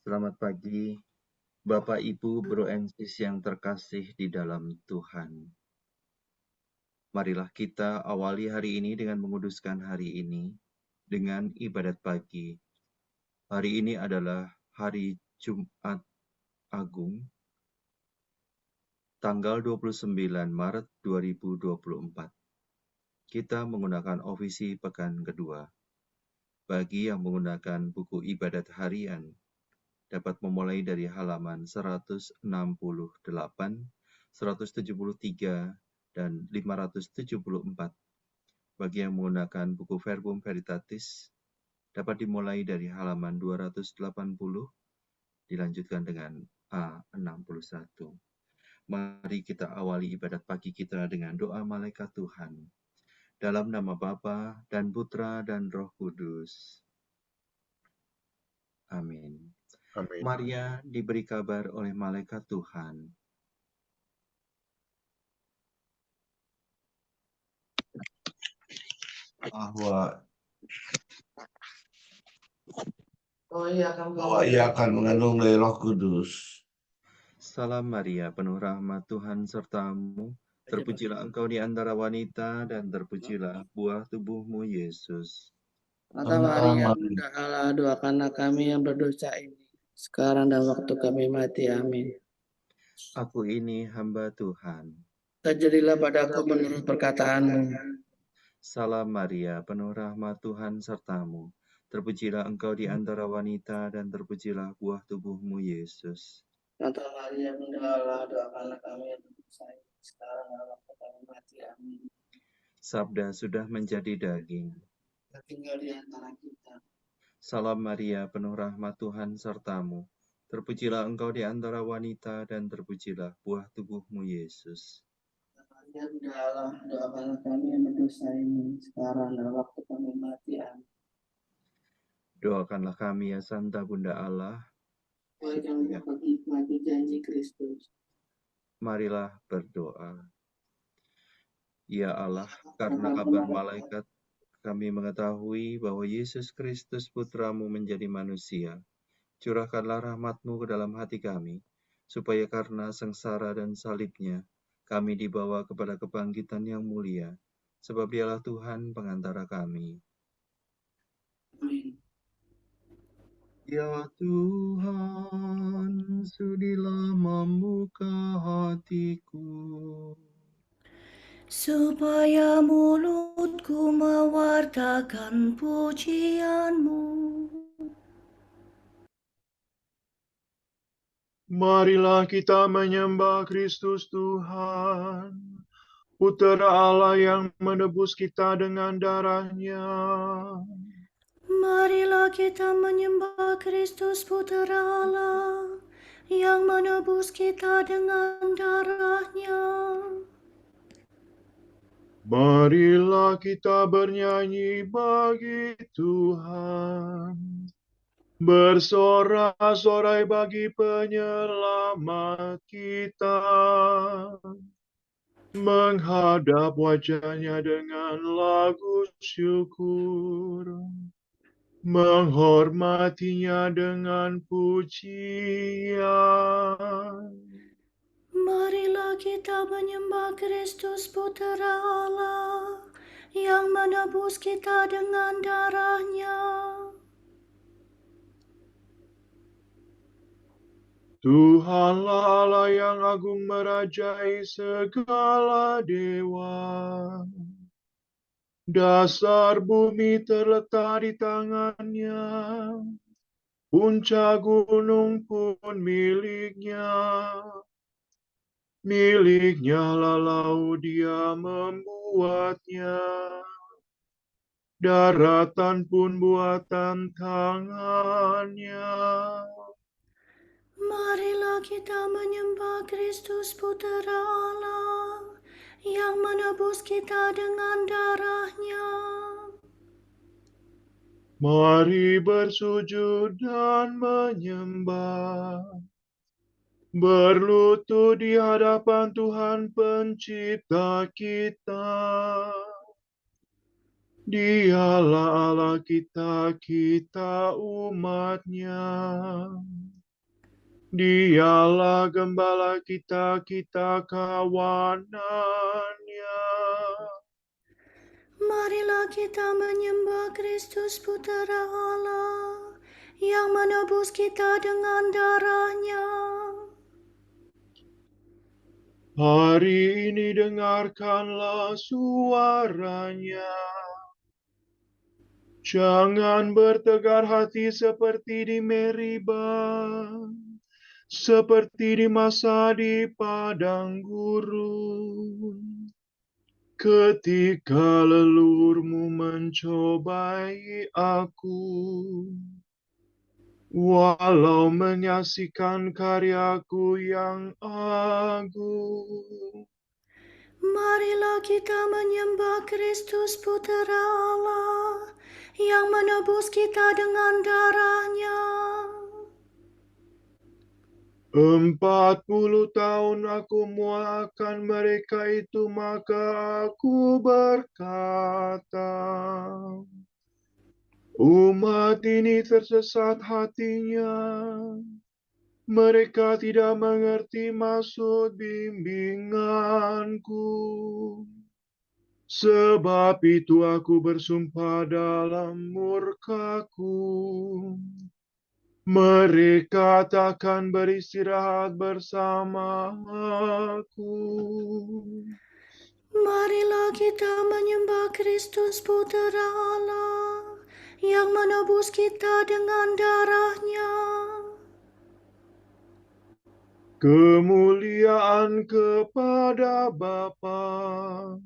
Selamat pagi, Bapak, Ibu, Bro and Sis yang terkasih di dalam Tuhan. Marilah kita awali hari ini dengan menguduskan hari ini dengan ibadat pagi. Hari ini adalah hari Jumat Agung, tanggal 29 Maret 2024. Kita menggunakan ofisi pekan kedua. Bagi yang menggunakan buku ibadat harian, dapat memulai dari halaman 168, 173, dan 574. Bagi yang menggunakan buku Verbum Veritatis, dapat dimulai dari halaman 280, dilanjutkan dengan A61. Mari kita awali ibadat pagi kita dengan doa malaikat Tuhan. Dalam nama Bapa dan Putra dan Roh Kudus. Amin. Amin. Maria diberi kabar oleh malaikat Tuhan. Bahwa ia akan mengandung dari Roh Kudus. Salam Maria, penuh rahmat Tuhan sertamu. Terpujilah engkau di antara wanita dan terpujilah buah tubuhmu Yesus. Santa Maria, Bunda Allah, doakanlah kami yang berdosa ini, sekarang dan waktu kami mati. Amin. Aku ini hamba Tuhan. Terjadilah padaku menurut perkataanmu. Salam Maria, penuh rahmat Tuhan sertamu. Terpujilah engkau di antara wanita dan terpujilah buah tubuhmu Yesus. Santa Maria, Bunda Allah, doakanlah kami yang berdosa ini, sekarang dan waktu kami mati. Amin. Sabda sudah menjadi daging. Tinggal di antara kita. Salam Maria, penuh rahmat Tuhan sertamu. Terpujilah engkau di antara wanita dan terpujilah buah tubuhmu Yesus. Maria, Bunda Allah, doakanlah kami yang berdosa ini, sekarang dan waktu kami mati. Amin. Doakanlah kami ya Santa Bunda Allah. Supaya kami dapat menikmati janji Kristus. Marilah berdoa. Ya Allah, karena kabar malaikat, kami mengetahui bahwa Yesus Kristus Putramu menjadi manusia. Curahkanlah rahmat-Mu ke dalam hati kami, supaya karena sengsara dan salibnya, kami dibawa kepada kebangkitan yang mulia, sebab Dialah Tuhan pengantara kami. Amin. Ya Tuhan, sudilah membuka hatiku, supaya mulutku mewartakan pujian-Mu. Marilah kita menyembah Kristus Tuhan, Putra Allah yang menebus kita dengan darah-Nya. Marilah kita menyembah Kristus Putra Allah yang menebus kita dengan darah-Nya. Marilah kita bernyanyi bagi Tuhan, bersorak-sorai bagi penyelamat kita, menghadap wajah-Nya dengan lagu syukur, menghormatinya dengan pujian. Marilah kita menyembah Kristus Putra Allah yang menebus kita dengan darah-Nya. Tuhanlah Allah yang agung merajai segala dewa. Dasar bumi terletak di tangan-Nya, puncak gunung pun milik-Nya. Milik-Nya lalu Dia membuatnya, daratan pun buatan tangan-Nya. Marilah kita menyembah Kristus Putra Allah yang menebus kita dengan darah-Nya. Mari bersujud dan menyembah, berlutut di hadapan Tuhan Pencipta kita. Dialah Allah kita, kita umat-Nya. Dialah gembala kita kawanannya. Marilah kita menyembah Kristus Putera Allah yang menebus kita dengan darah-Nya. Hari ini dengarkanlah suaranya. Jangan bertegar hati seperti di Meribah, seperti di masa di padang gurun. Ketika leluhurmu mencobai aku, walau menyaksikan karyaku yang agung. Marilah kita menyembah Kristus Putera Allah yang menebus kita dengan darah-Nya. 40 tahun aku muakan mereka itu, maka aku berkata, umat ini tersesat hatinya. Mereka tidak mengerti maksud bimbinganku. Sebab itu aku bersumpah dalam murkaku, mereka takkan beristirahat bersama aku. Marilah kita menyembah Kristus Putera Allah yang menebus kita dengan darah-Nya. Kemuliaan kepada Bapa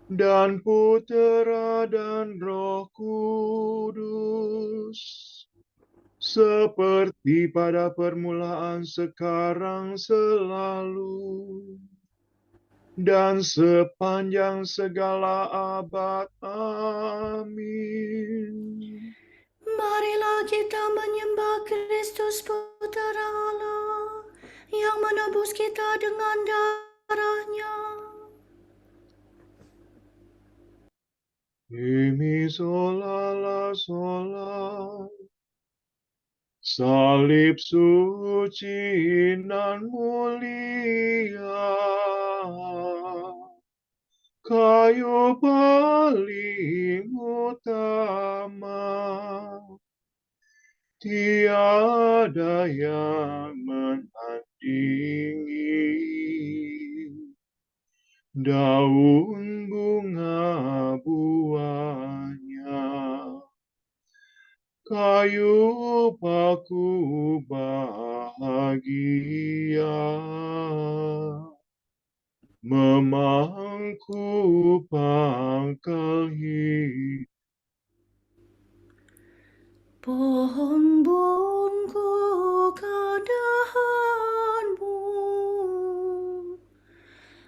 dan Putera dan Roh Kudus, seperti pada permulaan, sekarang, selalu, dan sepanjang segala abad. Amin. Marilah kita menyembah Kristus Putera Allah yang menebus kita dengan darah-Nya. Imi sola la sola, salib suci nan mulia, kayu paling utama, tiada yang menandingi. Daun bunga buahnya, kayu paku bahagia, memangku pangkal hidup. Pohon bungkukan dahanmu,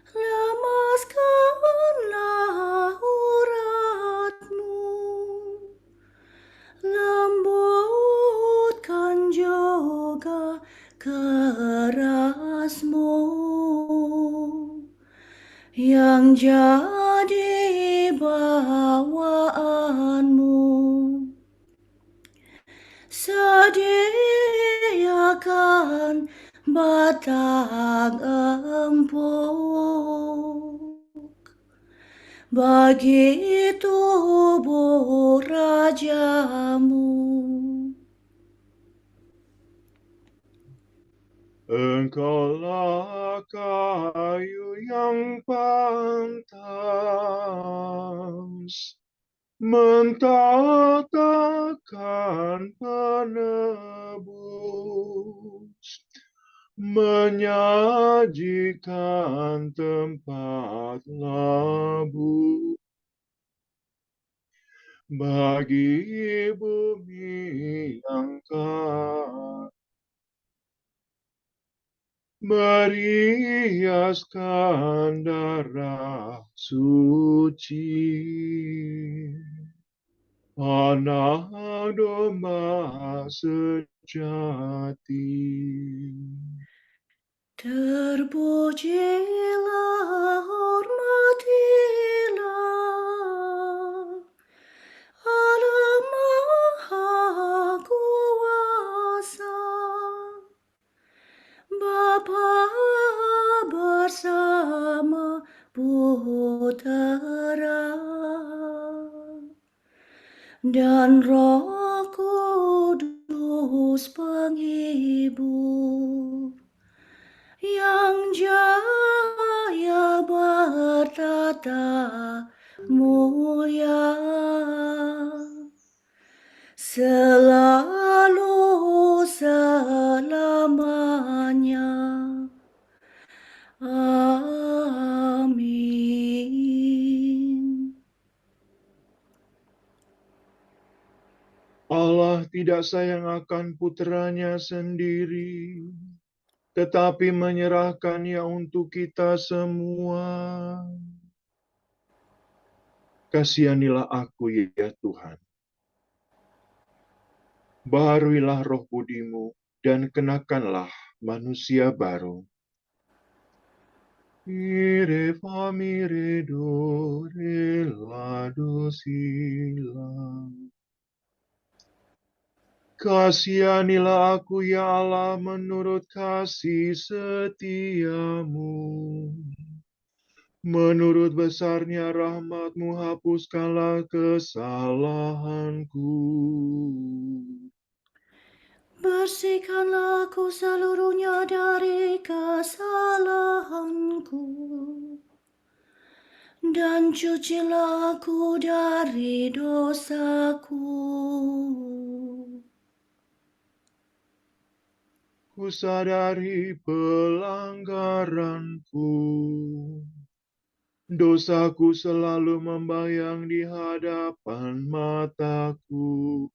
lemaskanlah uratmu, lembutkan juga kerasmu, yang jadi bawaanmu. Sediakan batang empuk bagi tubuh rajamu. Engkaulah kayu yang pantas mentatakan penebus, menyajikan tempat labuh bagi bumi yang kaya, meriaskan darah suci, anak domba sejati. Terpujilah, hormatilah Allah Maha Kuasa, dan Roh Kudus penghibur yang jaya bertata mulia selalu selamanya. Amin. Allah tidak sayang akan putranya sendiri, tetapi menyerahkannya untuk kita semua. Kasihanilah aku, ya Tuhan. Baharuilah roh budimu, dan kenakanlah manusia baru. Ire famire dore ladosila. Kasihanilah aku, ya Allah, menurut kasih setiamu. Menurut besarnya rahmat-Mu, hapuskanlah kesalahanku. Bersihkanlah aku seluruhnya dari kesalahanku, dan cucilah aku dari dosaku. Kusadari pelanggaranku. Dosaku selalu membayang di hadapan mataku.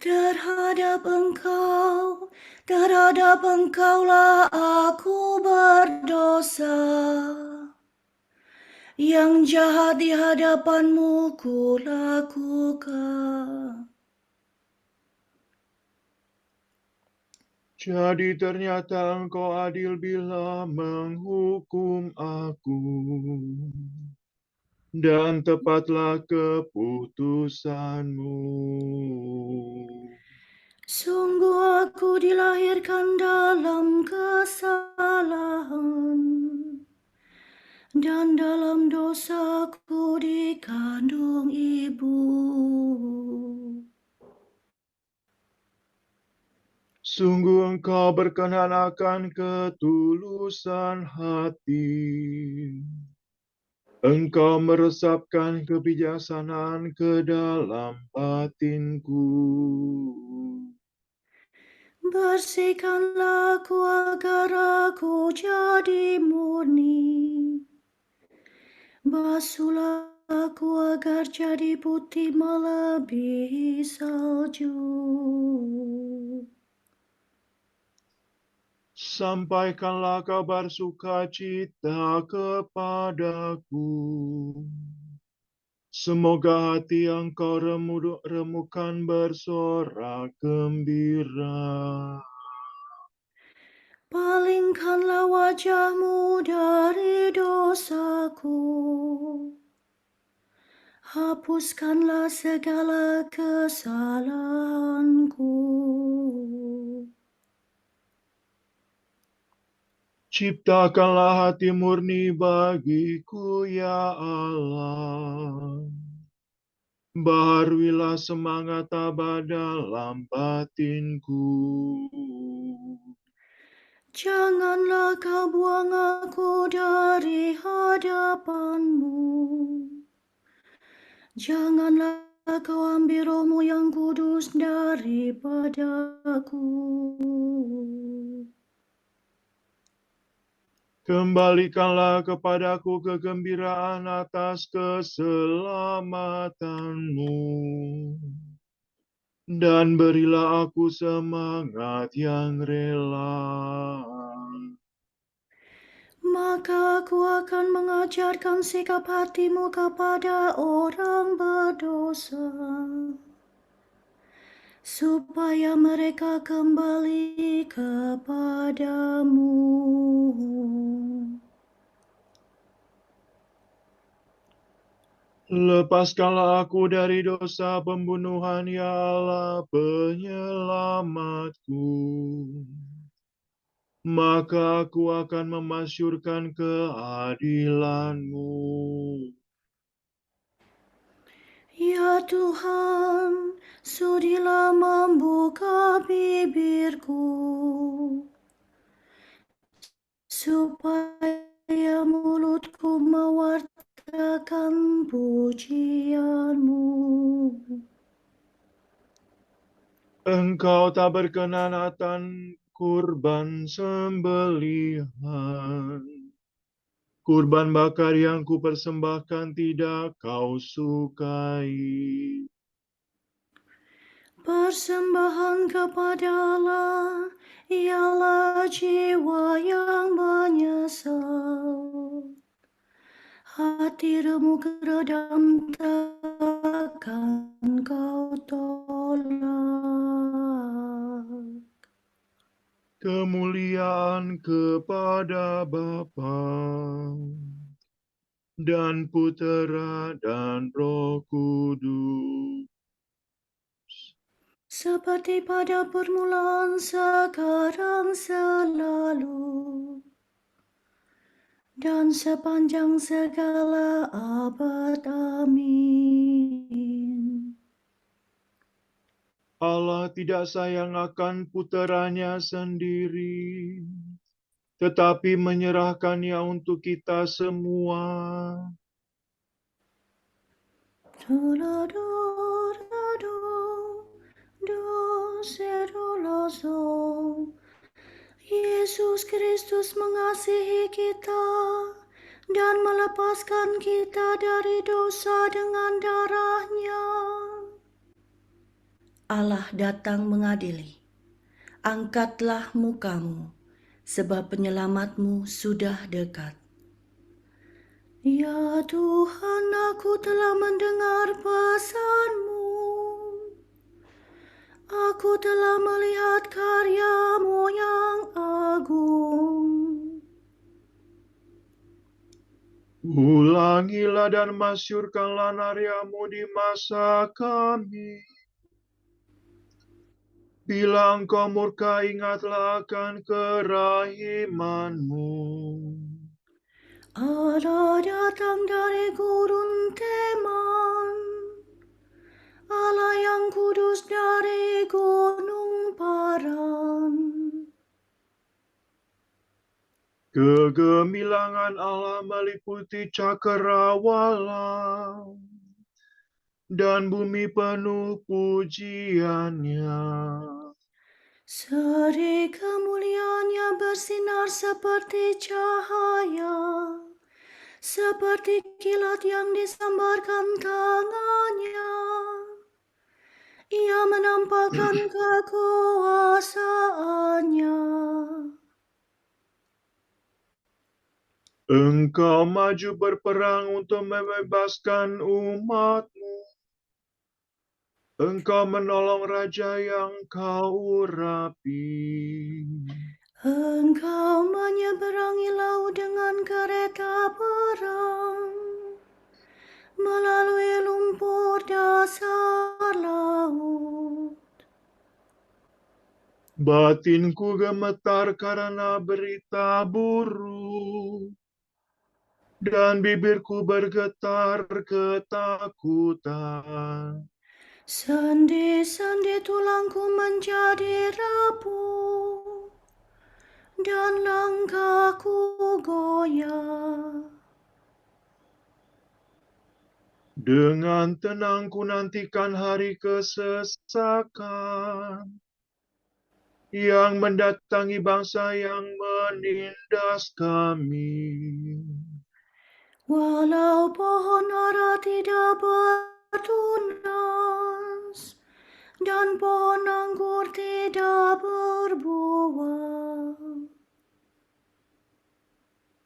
Terhadap Engkaulah aku berdosa. Yang jahat di hadapan-Mu kulakukan. Jadi ternyata Engkau adil bila menghukum aku, dan tepatlah keputusan-Mu. Sungguh aku dilahirkan dalam kesalahan, dan dalam dosaku dikandung ibu. Sungguh Engkau berkenan akan ketulusan hati. Engkau meresapkan kebijaksanaan ke dalam batinku. Bersihkanlah aku agar aku jadi murni. Basuhlah aku agar jadi putih melebihi salju. Sampaikanlah kabar sukacita kepadaku. Semoga hati yang Kau remukan bersorak gembira. Palingkanlah wajah-Mu dari dosaku. Hapuskanlah segala kesalahanku. Ciptakanlah hati murni bagiku, ya Allah. Baharuilah semangat tabah dalam batinku. Janganlah Kau buang aku dari hadapan-Mu. Janganlah Kau ambil Roh-Mu yang kudus daripadaku. Kembalikanlah kepadaku kegembiraan atas keselamatanmu, dan berilah aku semangat yang rela. Maka aku akan mengajarkan sikap hati-Mu kepada orang berdosa, supaya mereka kembali kepadamu. Lepaskanlah aku dari dosa pembunuhan, ya Allah, penyelamatku. Maka aku akan memasyurkan keadilan-Mu. Ya Tuhan, sudilah membuka bibirku, supaya mulutku mewartakan pujian-Mu. Engkau tak berkenan akan kurban sembelihan. Kurban bakar yang kupersembahkan tidak kau sukai. Persembahan kepada Allah ialah jiwa yang menyesal. Hati remuk redam takkan kau tolak. Kemuliaan kepada Bapa dan Putera dan Roh Kudus. Seperti pada permulaan, sekarang, selalu, dan sepanjang segala abad. Amin. Allah tidak sayang akan puteranya sendiri, tetapi menyerahkannya untuk kita semua. Yesus Kristus mengasihi kita dan melepaskan kita dari dosa dengan darah-Nya. Allah datang mengadili. Angkatlah mukamu, sebab penyelamatmu sudah dekat. Ya Tuhan, aku telah mendengar pesan-Mu. Aku telah melihat karya-Mu yang agung. Ulangilah dan masyurkanlah narya-Mu di masa kami. Bila Engkau murka, ingatlah akan kerahiman-Mu. Allah datang dari gurun Teman, Allah yang kudus dari gunung Paran. Kegemilangan Allah meliputi cakrawala, dan bumi penuh pujian-Nya. Seri kemuliaan-Nya bersinar seperti cahaya, seperti kilat yang disambarkan tangannya. Ia menampakkan kekuasaannya. Engkau maju berperang untuk membebaskan umat-Mu. Engkau menolong raja yang Kau urapi. Engkau menyeberangi laut dengan kereta perang, melalui lumpur dasar laut. Batinku gemetar karena berita buruk, dan bibirku bergetar ketakutan. Sendi-sendi tulangku menjadi rapuh, dan langkahku goyah. Dengan tenang ku nantikan hari kesesakan yang mendatangi bangsa yang menindas kami. Walau pohon ara tidak bertunas, dan pohon anggur tidak berbuah,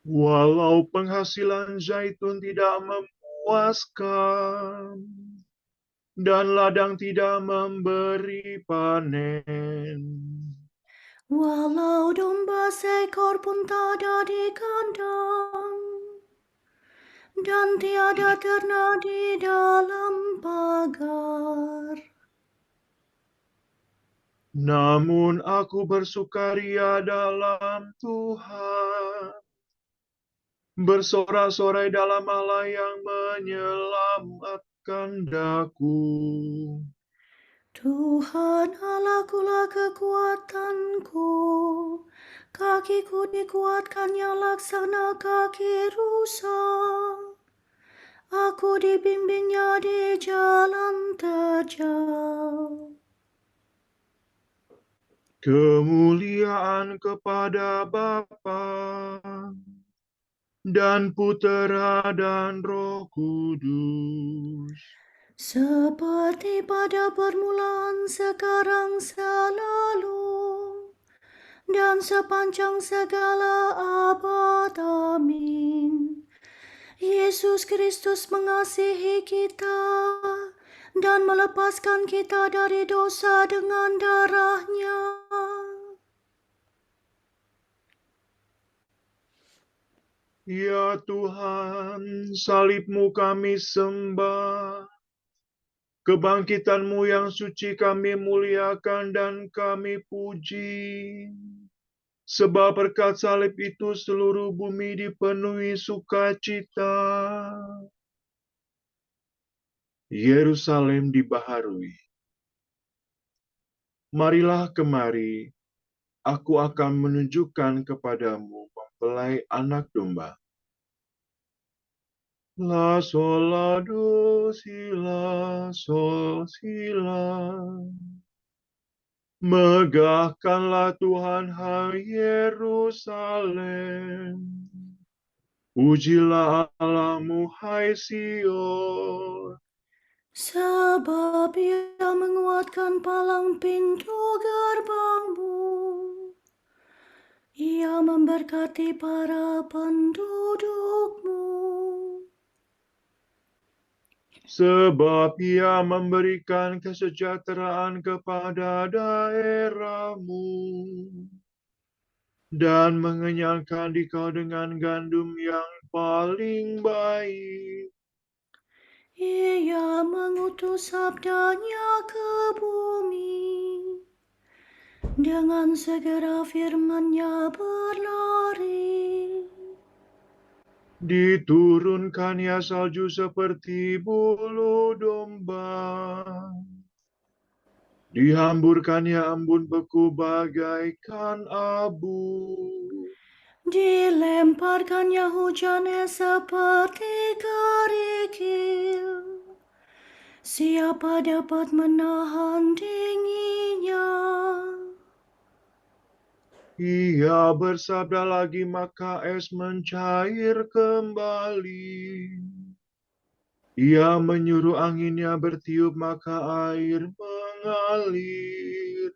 Walau penghasilan zaitun tidak memuaskan, dan ladang tidak memberi panen. walau domba seekor pun tak ada di kandang, dan tiada ternak di dalam pagar. Namun aku bersukaria dalam Tuhan, bersorak-sorai dalam Allah yang menyelamatkan. kandaku. Tuhan Allahkulah kekuatanku, kakiku dikuatkannya laksana kaki rusa. Aku dibimbingnya di jalan terjal. Kemuliaan kepada Bapa dan Putera dan Roh Kudus. Seperti pada permulaan, sekarang, selalu, dan sepanjang segala abad. Amin. Yesus Kristus mengasihi kita dan melepaskan kita dari dosa dengan darah-Nya. Ya Tuhan, salib-Mu kami sembah, kebangkitan-Mu yang suci kami muliakan dan kami puji. Sebab berkat salib itu seluruh bumi dipenuhi sukacita. Yerusalem dibaharui. Marilah kemari, aku akan menunjukkan kepadamu mempelai anak domba. La sol la do si la sol si la. Megahkanlah Tuhan hai Yerusalem. Pujilah Allahmu hai Sion. Sebab Ia menguatkan palang pintu gerbangmu. Ia memberkati para pendudukmu. Sebab Ia memberikan kesejahteraan kepada daerahmu dan mengenyangkan dikau dengan gandum yang paling baik. Ia mengutus sabdanya ke bumi. Dengan segera firman-Nya berlari. Diturunkannya salju seperti bulu domba. Dihamburkannya embun beku bagaikan abu. Dilemparkannya hujannya seperti kerikil. Siapa dapat menahan dinginnya? Ia bersabda lagi, maka es mencair kembali. Ia menyuruh anginnya bertiup, maka air mengalir.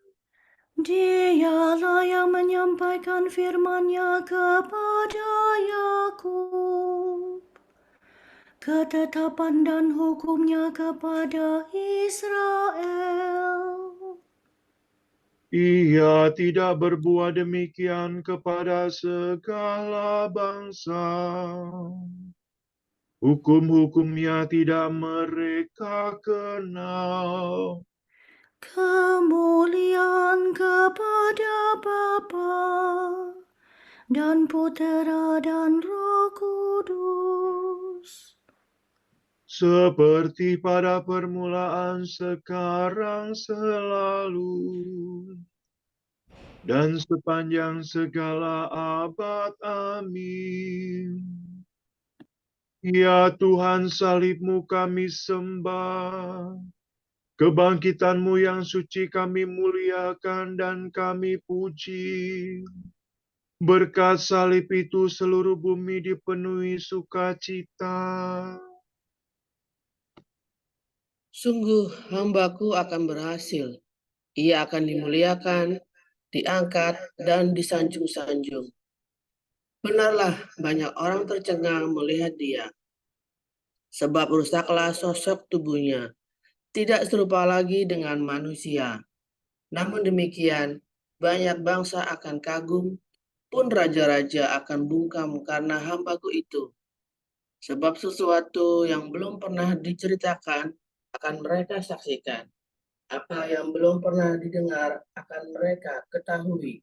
Dialah yang menyampaikan firman-Nya kepada Yakub, ketetapan dan hukum-Nya kepada Israel. Ia tidak berbuat demikian kepada segala bangsa. Hukum-hukumnya tidak mereka kenal. Kemuliaan kepada Bapa dan Putera dan Roh Kudus. Seperti pada permulaan, sekarang, selalu, dan sepanjang segala abad. Amin. Ya Tuhan, salib-Mu kami sembah, kebangkitan-Mu yang suci kami muliakan dan kami puji. Berkat salib itu seluruh bumi dipenuhi sukacita. Sungguh hambaku akan berhasil. Ia akan dimuliakan, diangkat, dan disanjung-sanjung. Benarlah banyak orang tercengang melihat dia. Sebab rusaklah sosok tubuhnya. Tidak serupa lagi dengan manusia. Namun demikian, banyak bangsa akan kagum, pun raja-raja akan bungkam karena hambaku itu. Sebab sesuatu yang belum pernah diceritakan akan mereka saksikan. Apa yang belum pernah didengar akan mereka ketahui.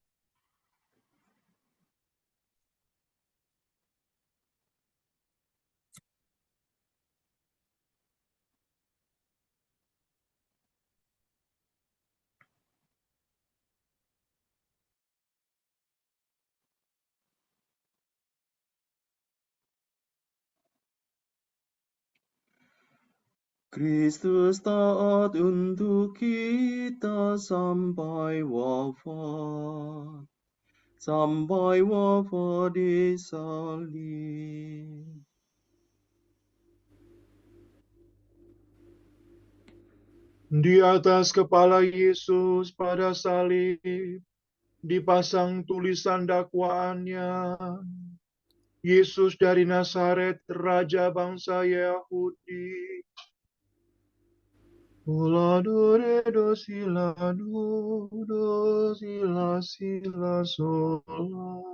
Kristus taat untuk kita sampai wafat di salib. Di atas kepala Yesus pada salib dipasang tulisan dakwaannya. Yesus dari Nazaret, Raja bangsa Yahudi. Uladore dosila sila sola.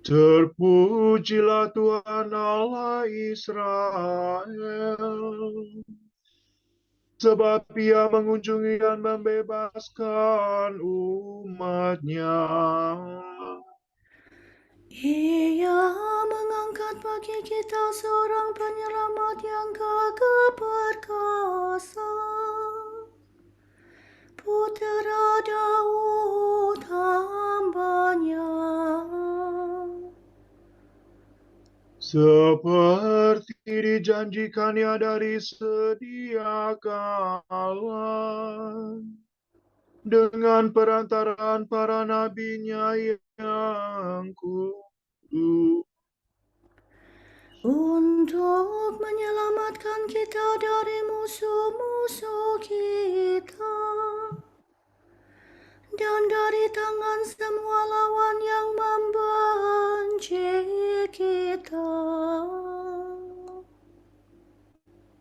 Terpujilah Tuhan Allah Israel, sebab Ia mengunjungi dan membebaskan umat-Nya. Ia mengangkat bagi kita seorang penyelamat yang gagah perkasa, Putera Daud hamba-Nya. Seperti dijanjikannya dari sedia kala, dengan perantaraan para nabi-Nya yang kudus. Untuk menyelamatkan kita dari musuh-musuh kita dan dari tangan semua lawan yang membenci kita.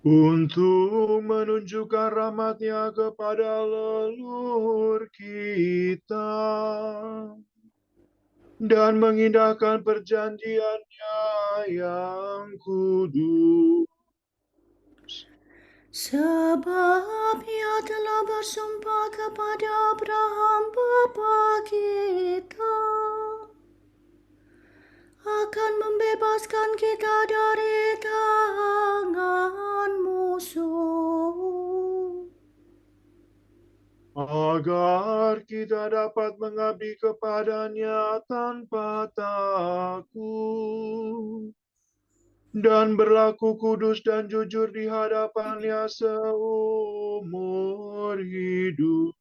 Untuk menunjukkan rahmat-Nya kepada leluhur kita dan mengindahkan perjanjian-Nya yang kudus. Sebab Ia telah bersumpah kepada Abraham bapa kita akan membebaskan kita dari tangan musuh, agar kita dapat mengabdi kepada-Nya tanpa takut dan berlaku kudus dan jujur di hadapan-Nya seumur hidup.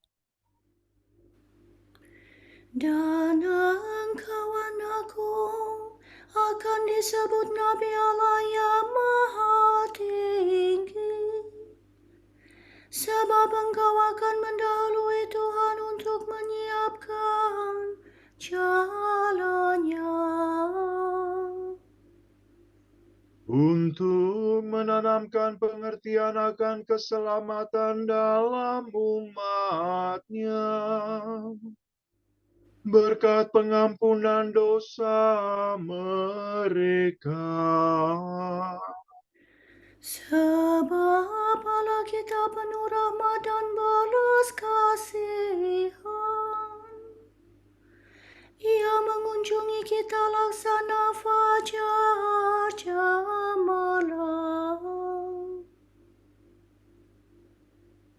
dan Engkau anakku akan disebut Nabi Allah yang Maha Tinggi, sebab Engkau akan mendahului Tuhan untuk menyiapkan jalannya, untuk menanamkan pengertian akan keselamatan dalam umat-Nya, berkat pengampunan dosa mereka. sebab Allah kita penuh rahmat dan belas kasihan. Ia mengunjungi kita laksana fajar cemerlang,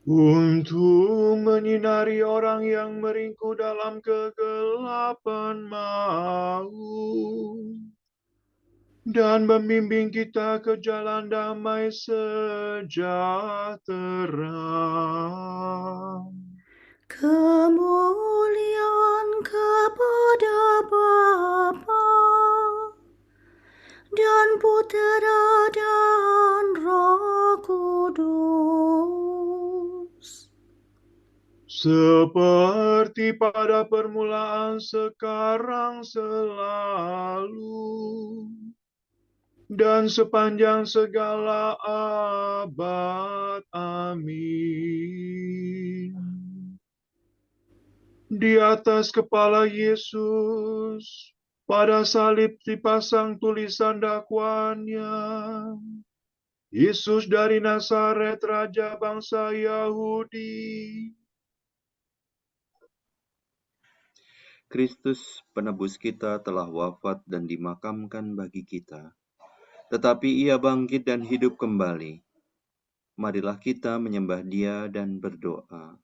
Untuk menyinari orang yang meringkuk dalam kegelapan maut, dan membimbing kita ke jalan damai sejahtera. kemuliaan kepada Bapa dan Putera dan Roh Kudus, Seperti pada permulaan, sekarang, selalu, dan sepanjang segala abad. Amin. Di atas kepala Yesus, pada salib dipasang tulisan dakwaannya. Yesus dari Nazaret, Raja bangsa Yahudi. Kristus penebus kita telah wafat dan dimakamkan bagi kita, tetapi Ia bangkit dan hidup kembali. Marilah kita menyembah Dia dan berdoa.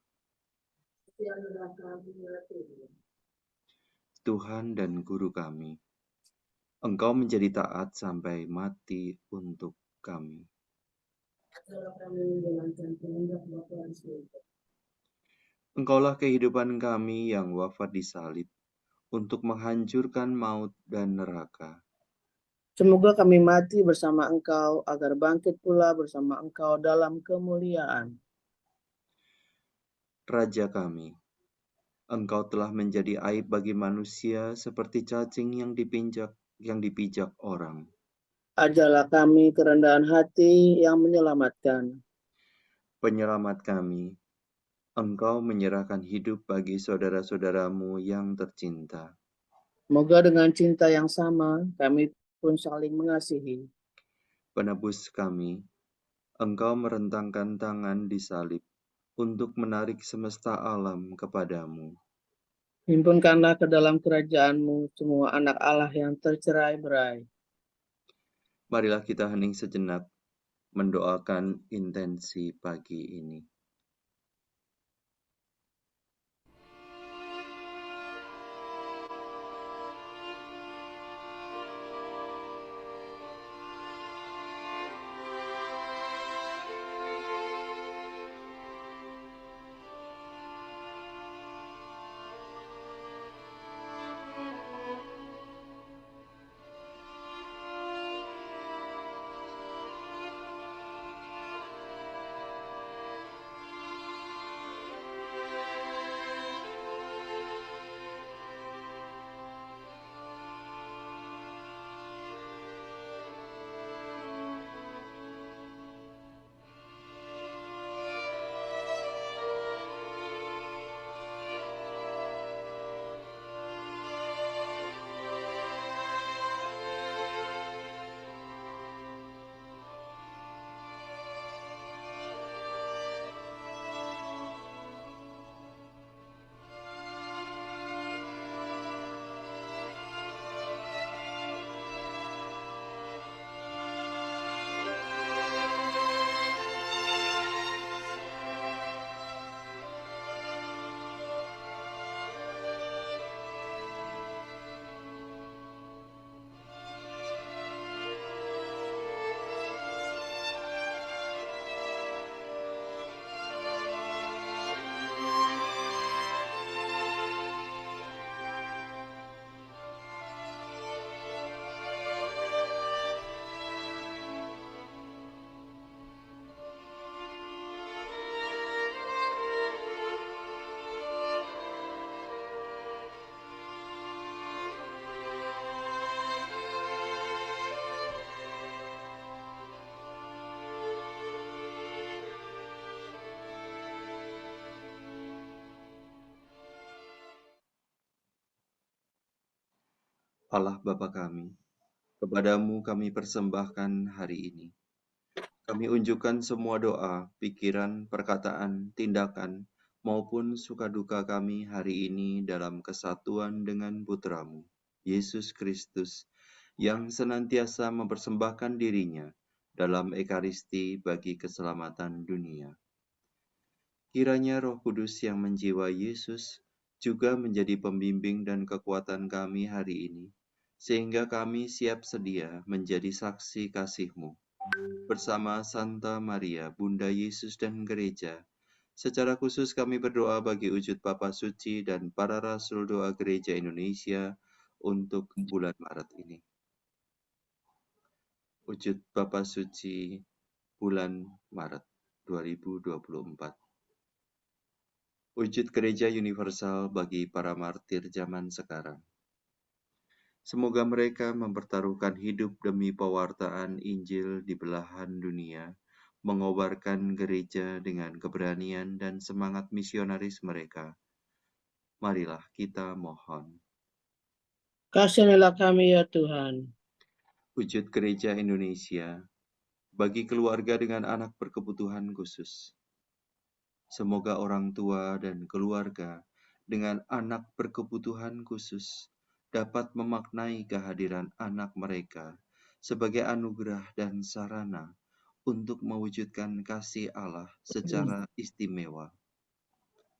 Tuhan dan Guru kami, Engkau menjadi taat sampai mati untuk kami. Engkaulah kehidupan kami yang wafat di salib, untuk menghancurkan maut dan neraka. Semoga kami mati bersama Engkau, agar bangkit pula bersama Engkau dalam kemuliaan. Raja kami, Engkau telah menjadi aib bagi manusia seperti cacing yang dipijak orang. Ajarlah kami kerendahan hati yang menyelamatkan. Penyelamat kami, Engkau menyerahkan hidup bagi saudara-saudaramu yang tercinta. Semoga dengan cinta yang sama, kami pun saling mengasihi. Penebus kami, Engkau merentangkan tangan di salib untuk menarik semesta alam kepadamu. Himpunkanlah ke dalam kerajaan-Mu semua anak Allah yang tercerai-berai. Marilah kita hening sejenak mendoakan intensi pagi ini. Allah Bapa kami, kepadamu kami persembahkan hari ini. Kami unjukkan semua doa, pikiran, perkataan, tindakan, maupun suka duka kami hari ini dalam kesatuan dengan Putra-Mu, Yesus Kristus, yang senantiasa mempersembahkan dirinya dalam Ekaristi bagi keselamatan dunia. Kiranya Roh Kudus yang menjiwai Yesus juga menjadi pembimbing dan kekuatan kami hari ini, sehingga kami siap sedia menjadi saksi kasih-Mu. Bersama Santa Maria, Bunda Yesus dan Gereja, secara khusus kami berdoa bagi wujud Papa Suci dan para Rasul Doa Gereja Indonesia untuk bulan Maret ini. Wujud Papa Suci bulan Maret 2024. Wujud Gereja Universal bagi para martir zaman sekarang. Semoga mereka mempertaruhkan hidup demi pewartaan Injil di belahan dunia, mengobarkan gereja dengan keberanian dan semangat misionaris mereka. Marilah kita mohon. Kasihanilah kami ya Tuhan. Wujud Gereja Indonesia bagi keluarga dengan anak berkebutuhan khusus. Semoga orang tua dan keluarga dengan anak berkebutuhan khusus dapat memaknai kehadiran anak mereka sebagai anugerah dan sarana untuk mewujudkan kasih Allah secara istimewa.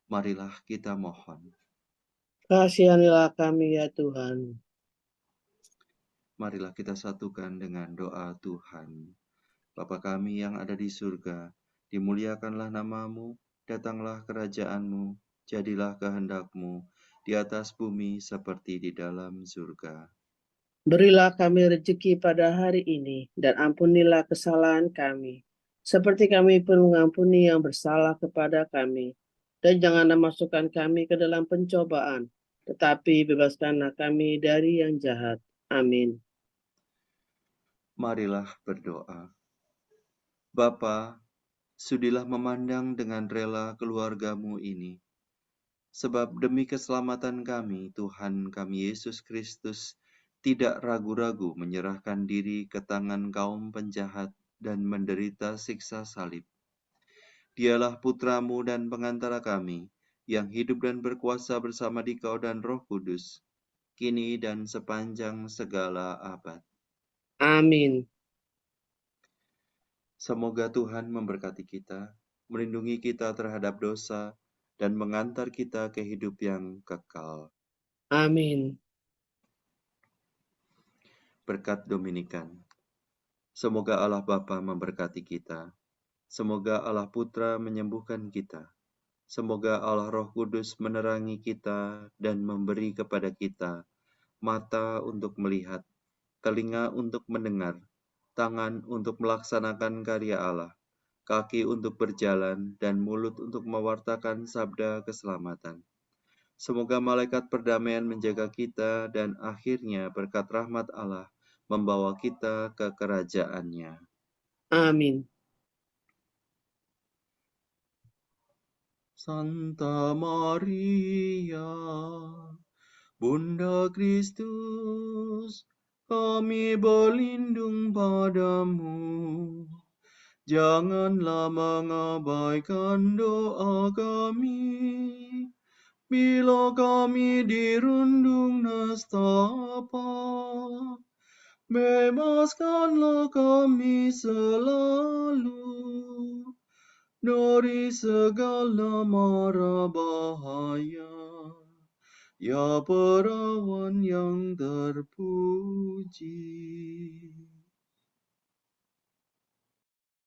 Marilah kita mohon. Kasihanilah kami ya Tuhan. Marilah kita satukan dengan doa Tuhan. Bapa kami yang ada di surga, dimuliakanlah namamu, datanglah kerajaanmu, jadilah kehendak-Mu di atas bumi seperti di dalam surga. Berilah kami rezeki pada hari ini, dan ampunilah kesalahan kami, seperti kami pun mengampuni yang bersalah kepada kami. Dan janganlah masukkan kami ke dalam pencobaan, tetapi bebaskanlah kami dari yang jahat. Amin. Marilah berdoa. Bapa, sudilah memandang dengan rela keluarga-Mu ini. Sebab demi keselamatan kami, Tuhan kami Yesus Kristus tidak ragu-ragu menyerahkan diri ke tangan kaum penjahat dan menderita siksa salib. Dialah putra-Mu dan pengantara kami, yang hidup dan berkuasa bersama Dikau dan Roh Kudus, kini dan sepanjang segala abad. Amin. Semoga Tuhan memberkati kita, melindungi kita terhadap dosa, dan mengantar kita ke hidup yang kekal. Amin. Berkat Dominikan. Semoga Allah Bapa memberkati kita. Semoga Allah Putra menyembuhkan kita. Semoga Allah Roh Kudus menerangi kita dan memberi kepada kita mata untuk melihat, telinga untuk mendengar, tangan untuk melaksanakan karya Allah, kaki untuk berjalan, dan mulut untuk mewartakan sabda keselamatan. Semoga malaikat perdamaian menjaga kita dan akhirnya berkat rahmat Allah membawa kita ke kerajaan-Nya. Amin. Santa Maria, Bunda Kristus, kami berlindung padamu. Janganlah mengabaikan doa kami, bila kami dirundung nestapa. Bebaskanlah kami selalu dari segala mara bahaya. Ya perawan yang terpuji.